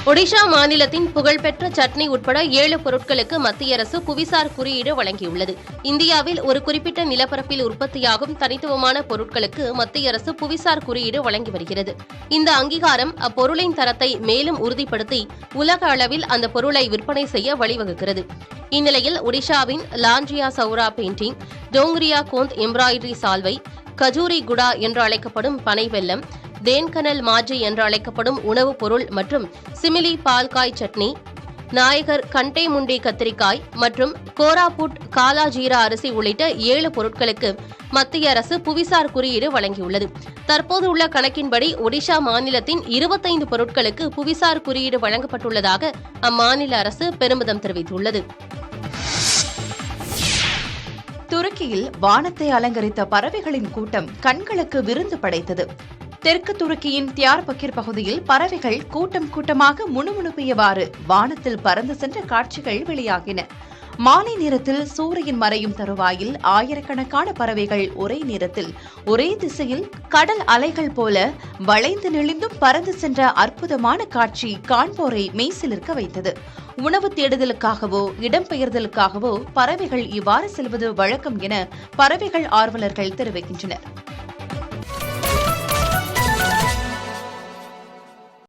ஒடிஷா மாநிலத்தின் புகழ்பெற்ற சட்னி உட்பட 7 பொருட்களுக்கு மத்திய அரசு புவிசார் குறியீடு வழங்கியுள்ளது. இந்தியாவில் ஒரு குறிப்பிட்ட நிலப்பரப்பில் உற்பத்தியாகும் தனித்துவமான பொருட்களுக்கு மத்திய அரசு புவிசார் குறியீடு வழங்கி வருகிறது. இந்த அங்கீகாரம் அப்பொருளின் தரத்தை மேலும் உறுதிப்படுத்தி உலக அளவில் அந்த பொருளை விற்பனை செய்ய வழிவகுக்கிறது. இந்நிலையில் ஒடிஷாவின் லாண்ட்ரியா சௌரா பெயிண்டிங், டோங்கிரியா கோந்த் எம்ப்ராய்டரி சால்வை, கஜூரி குடா என்று அழைக்கப்படும் பனை வெல்லம், தேன்கனல் மாஜி என்று அழைக்கப்படும் உணவுப் பொருள் மற்றும் சிமிலி பால்காய் சட்னி, நாயகர் கண்டே முண்டி கத்திரிக்காய் மற்றும் கோராபுட் காலா ஜீரா அரிசி உள்ளிட்ட 7 பொருட்களுக்கு மத்திய அரசு புவிசார் குறியீடு வழங்கியுள்ளது. தற்போது உள்ள கணக்கின்படி ஒடிஷா மாநிலத்தின் 25 பொருட்களுக்கு புவிசார் குறியீடு வழங்கப்பட்டுள்ளதாக அம்மாநில அரசு பெருமிதம் தெரிவித்துள்ளது. துருக்கியில் வானத்தை அலங்கரித்த பறவைகளின் கூட்டம் கண்களுக்கு விருந்து படைத்தது. தெற்கு துருக்கியின் தியார்பக்கிர் பகுதியில் பறவைகள் கூட்டம் கூட்டமாக முணுமுணுப்பியவாறு வானத்தில் பறந்து சென்ற காட்சிகள் வெளியாகின. மாலை நேரத்தில் சூரியன் மறையும் தருவாயில் ஆயிரக்கணக்கான பறவைகள் ஒரே நேரத்தில் ஒரே திசையில் கடல் அலைகள் போல வளைந்து நெளிந்தும் பறந்து சென்ற அற்புதமான காட்சி காண்போரை மெய்சிலிர்க்க வைத்தது. உணவு தேடுதலுக்காகவோ இடம்பெயர்தலுக்காகவோ பறவைகள் இவ்வாறு செல்வது வழக்கம் என பறவைகள் ஆர்வலர்கள் தெரிவிக்கின்றனர்.